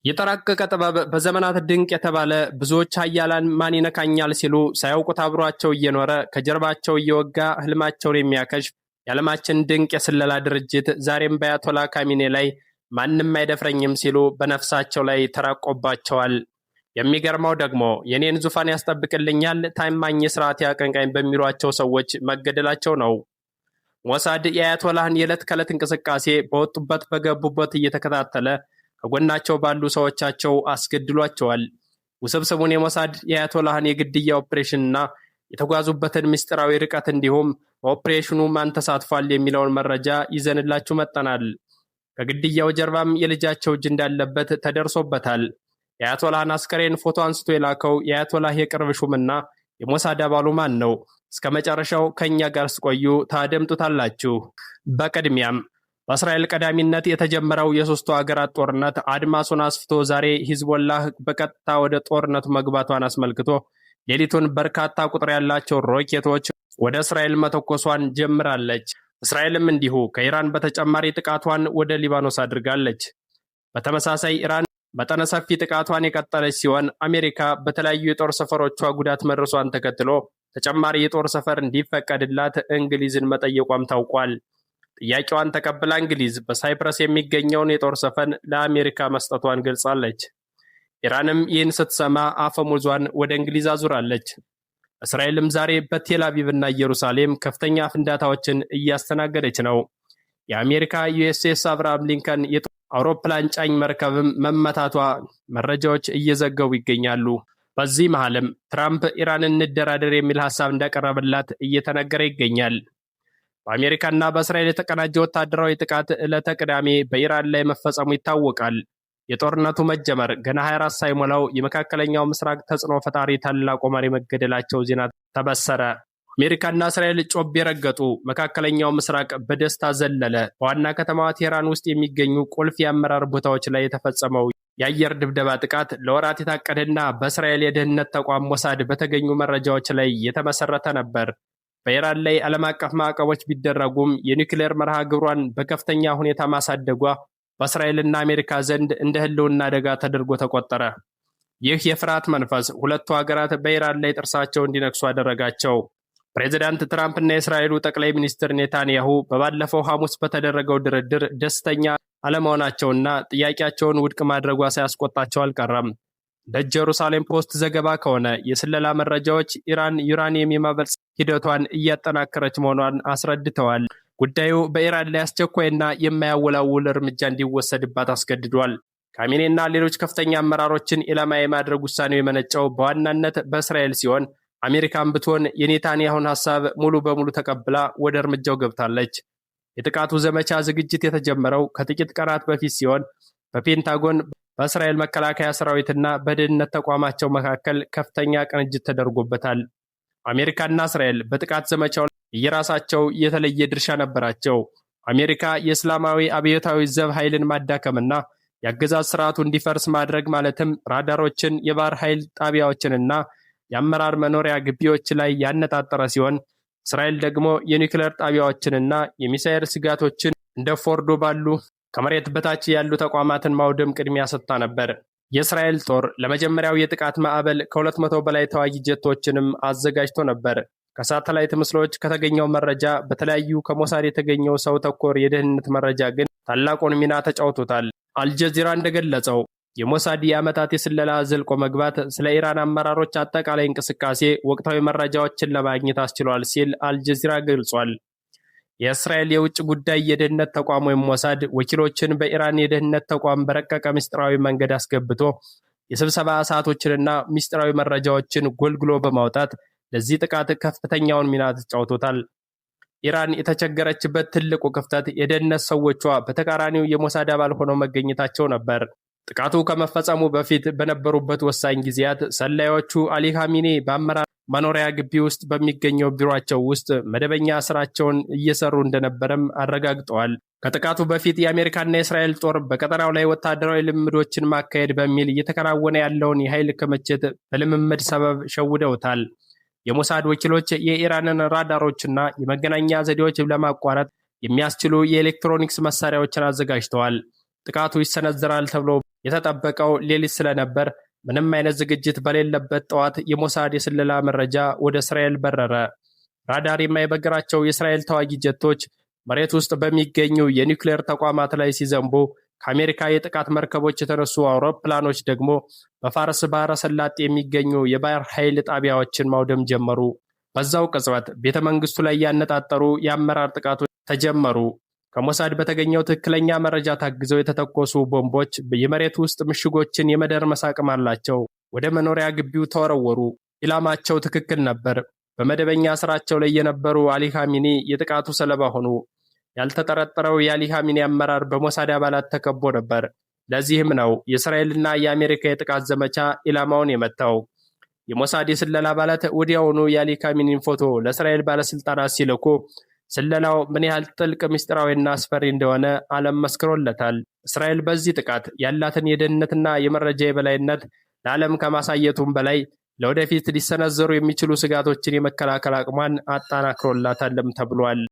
የተራቀቀ ጥበብ በዘመናት ድንቅ የተባለ ብዙዎች ኃያላን ማን ይነካኛል ሲሉ ሳያውቁት አብሯቸው እየኖረ ከጀርባቸው እየወጋ ህልማቸውን የሚያከሽፍ የዓለማችን ድንቅ የስለላ ድርጅት ዛሬም በአያቶላ ካሚኔ ላይ ማንም አይደፍረኝም ሲሉ በነፍሳቸው ላይ ተራቆባቸዋል። የሚገርመው ደግሞ የኔን ዙፋን ያስጠብቅልኛል ታማኝ የስርዓት አቀንቃኝ በሚሏቸው ሰዎች መገደላቸው ነው። ሞሳድ የአያቶላህን የዕለት ከዕለት እንቅስቃሴ በወጡበት በገቡበት እየተከታተለ ከጎናቸው ባሉ ሰዎቻቸው አስገድሏቸዋል። ውስብስቡን የሞሳድ የአያቶላህን የግድያ ኦፕሬሽንና የተጓዙበትን ምስጢራዊ ርቀት እንዲሁም በኦፕሬሽኑ ማን ተሳትፏል የሚለውን መረጃ ይዘንላችሁ መጠናል። ከግድያው ጀርባም የልጃቸው እጅ እንዳለበት ተደርሶበታል። የአያቶላህን አስከሬን ፎቶ አንስቶ የላከው የአያቶላህ የቅርብ ሹምና የሞሳድ አባሉ ማን ነው? እስከ መጨረሻው ከእኛ ጋር ስቆዩ ታደምጡታላችሁ። በቅድሚያም በእስራኤል ቀዳሚነት የተጀመረው የሶስቱ ሀገራት ጦርነት አድማሱን አስፍቶ ዛሬ ሂዝቦላህ በቀጥታ ወደ ጦርነቱ መግባቷን አስመልክቶ ሌሊቱን በርካታ ቁጥር ያላቸው ሮኬቶች ወደ እስራኤል መተኮሷን ጀምራለች። እስራኤልም እንዲሁ ከኢራን በተጨማሪ ጥቃቷን ወደ ሊባኖስ አድርጋለች። በተመሳሳይ ኢራን መጠነ ሰፊ ጥቃቷን የቀጠለች ሲሆን አሜሪካ በተለያዩ የጦር ሰፈሮቿ ጉዳት መድረሷን ተከትሎ ተጨማሪ የጦር ሰፈር እንዲፈቀድላት እንግሊዝን መጠየቋም ታውቋል። ጥያቄዋን ተቀብላ እንግሊዝ በሳይፕረስ የሚገኘውን የጦር ሰፈር ለአሜሪካ መስጠቷን ገልጻለች። ኢራንም ይህን ስትሰማ አፈሙዟን ወደ እንግሊዝ አዙራለች። እስራኤልም ዛሬ በቴል አቪቭ እና ኢየሩሳሌም ከፍተኛ ፍንዳታዎችን እያስተናገደች ነው። የአሜሪካ ዩኤስኤስ አብርሃም ሊንከን አውሮፕላን ጫኝ መርከብም መመታቷ መረጃዎች እየዘገቡ ይገኛሉ። በዚህ መሃልም ትራምፕ ኢራንን እንደራደር የሚል ሐሳብ እንዳቀረበላት እየተነገረ ይገኛል። በአሜሪካና በእስራኤል የተቀናጀ ወታደራዊ ጥቃት ዕለተ ቅዳሜ በኢራን ላይ መፈጸሙ ይታወቃል። የጦርነቱ መጀመር ገና 24 ሳይሞላው የመካከለኛው ምስራቅ ተጽዕኖ ፈጣሪ ታላቁ መሪ መገደላቸው ዜና ተበሰረ። አሜሪካና እስራኤል ጮቤ ረገጡ። መካከለኛው ምስራቅ በደስታ ዘለለ። በዋና ከተማዋ ቴህራን ውስጥ የሚገኙ ቁልፍ የአመራር ቦታዎች ላይ የተፈጸመው የአየር ድብደባ ጥቃት ለወራት የታቀደና በእስራኤል የደህንነት ተቋም ሞሳድ በተገኙ መረጃዎች ላይ የተመሰረተ ነበር። በኢራን ላይ ዓለም አቀፍ ማዕቀቦች ቢደረጉም የኒውክሌር መርሃ ግብሯን በከፍተኛ ሁኔታ ማሳደጓ በእስራኤልና አሜሪካ ዘንድ እንደ ህልውና አደጋ ተደርጎ ተቆጠረ። ይህ የፍርሃት መንፈስ ሁለቱ ሀገራት በኢራን ላይ ጥርሳቸው እንዲነክሱ አደረጋቸው። ፕሬዚዳንት ትራምፕ እና የእስራኤሉ ጠቅላይ ሚኒስትር ኔታንያሁ በባለፈው ሐሙስ በተደረገው ድርድር ደስተኛ አለመሆናቸውና ጥያቄያቸውን ውድቅ ማድረጓ ሳያስቆጣቸው አልቀረም። እንደ ጀሩሳሌም ፖስት ዘገባ ከሆነ የስለላ መረጃዎች ኢራን ዩራኒየም የማበልጸግ ሂደቷን እያጠናከረች መሆኗን አስረድተዋል። ጉዳዩ በኢራን ላይ አስቸኳይና የማያወላውል እርምጃ እንዲወሰድባት አስገድዷል። ካሚኔና ሌሎች ከፍተኛ አመራሮችን ኢላማ የማድረግ ውሳኔው የመነጨው በዋናነት በእስራኤል ሲሆን አሜሪካን ብትሆን የኔታንያሁን ሐሳብ ሙሉ በሙሉ ተቀብላ ወደ እርምጃው ገብታለች። የጥቃቱ ዘመቻ ዝግጅት የተጀመረው ከጥቂት ቀናት በፊት ሲሆን በፔንታጎን በእስራኤል መከላከያ ሰራዊትና በደህንነት ተቋማቸው መካከል ከፍተኛ ቅንጅት ተደርጎበታል። አሜሪካና እስራኤል በጥቃት ዘመቻው የራሳቸው የተለየ ድርሻ ነበራቸው። አሜሪካ የእስላማዊ አብዮታዊ ዘብ ኃይልን ማዳከምና የአገዛዝ ስርዓቱ እንዲፈርስ ማድረግ ማለትም ራዳሮችን፣ የባህር ኃይል ጣቢያዎችንና የአመራር መኖሪያ ግቢዎች ላይ ያነጣጠረ ሲሆን እስራኤል ደግሞ የኒውክሌር ጣቢያዎችንና የሚሳኤል ስጋቶችን እንደ ፎርዶ ባሉ ከመሬት በታች ያሉ ተቋማትን ማውደም ቅድሚያ ሰጥታ ነበር። የእስራኤል ጦር ለመጀመሪያው የጥቃት ማዕበል ከ200 በላይ ተዋጊ ጀቶችንም አዘጋጅቶ ነበር። ከሳተላይት ምስሎች ከተገኘው መረጃ በተለያዩ ከሞሳድ የተገኘው ሰው ተኮር የደህንነት መረጃ ግን ታላቁን ሚና ተጫውቶታል። አልጀዚራ እንደገለጸው የሞሳድ የዓመታት የስለላ ዘልቆ መግባት ስለ ኢራን አመራሮች አጠቃላይ እንቅስቃሴ ወቅታዊ መረጃዎችን ለማግኘት አስችሏል ሲል አልጀዚራ ገልጿል። የእስራኤል የውጭ ጉዳይ የደህንነት ተቋም ወይም ሞሳድ ወኪሎችን በኢራን የደህንነት ተቋም በረቀቀ ምስጢራዊ መንገድ አስገብቶ የስብሰባ ሰዓቶችንና ምስጢራዊ መረጃዎችን ጎልግሎ በማውጣት ለዚህ ጥቃት ከፍተኛውን ሚና ተጫውቶታል። ኢራን የተቸገረችበት ትልቁ ክፍተት የደህንነት ሰዎቿ በተቃራኒው የሞሳድ አባል ሆነው መገኘታቸው ነበር። ጥቃቱ ከመፈጸሙ በፊት በነበሩበት ወሳኝ ጊዜያት ሰላዮቹ አሊ ካሚኔ በአመራር መኖሪያ ግቢ ውስጥ በሚገኘው ቢሮአቸው ውስጥ መደበኛ ስራቸውን እየሰሩ እንደነበረም አረጋግጠዋል። ከጥቃቱ በፊት የአሜሪካና የእስራኤል ጦር በቀጠናው ላይ ወታደራዊ ልምምዶችን ማካሄድ በሚል እየተከናወነ ያለውን የኃይል ክምችት በልምምድ ሰበብ ሸውደውታል። የሞሳድ ወኪሎች የኢራንን ራዳሮችና የመገናኛ ዘዴዎች ለማቋረጥ የሚያስችሉ የኤሌክትሮኒክስ መሳሪያዎችን አዘጋጅተዋል። ጥቃቱ ይሰነዝራል ተብሎ የተጠበቀው ሌሊት ስለነበር ምንም አይነት ዝግጅት በሌለበት ጠዋት የሞሳድ የስለላ መረጃ ወደ እስራኤል በረረ። ራዳር የማይበግራቸው የእስራኤል ተዋጊ ጀቶች መሬት ውስጥ በሚገኙ የኒውክሌር ተቋማት ላይ ሲዘንቡ፣ ከአሜሪካ የጥቃት መርከቦች የተነሱ አውሮፕላኖች ደግሞ በፋርስ ባህረ ሰላጤ የሚገኙ የባህር ኃይል ጣቢያዎችን ማውደም ጀመሩ። በዛው ቅጽበት ቤተ መንግስቱ ላይ ያነጣጠሩ የአመራር ጥቃቶች ተጀመሩ። ከሞሳድ በተገኘው ትክክለኛ መረጃ ታግዘው የተተኮሱ ቦምቦች የመሬት ውስጥ ምሽጎችን የመደርመስ አቅም አላቸው። ወደ መኖሪያ ግቢው ተወረወሩ። ኢላማቸው ትክክል ነበር። በመደበኛ ስራቸው ላይ የነበሩ አሊ ኻሜኒ የጥቃቱ ሰለባ ሆኑ። ያልተጠረጠረው የአሊ ኻሜኒ አመራር በሞሳድ አባላት ተከቦ ነበር። ለዚህም ነው የእስራኤልና የአሜሪካ የጥቃት ዘመቻ ኢላማውን የመታው። የሞሳድ የስለላ አባላት ወዲያውኑ የአሊ ኻሜኒን ፎቶ ለእስራኤል ባለስልጣናት ሲልኩ ስለላው ምን ያህል ጥልቅ ምስጢራዊና አስፈሪ እንደሆነ ዓለም መስክሮለታል። እስራኤል በዚህ ጥቃት ያላትን የደህንነትና የመረጃ የበላይነት ለዓለም ከማሳየቱም በላይ ለወደፊት ሊሰነዘሩ የሚችሉ ስጋቶችን የመከላከል አቅሟን አጠናክሮላታልም ተብሏል።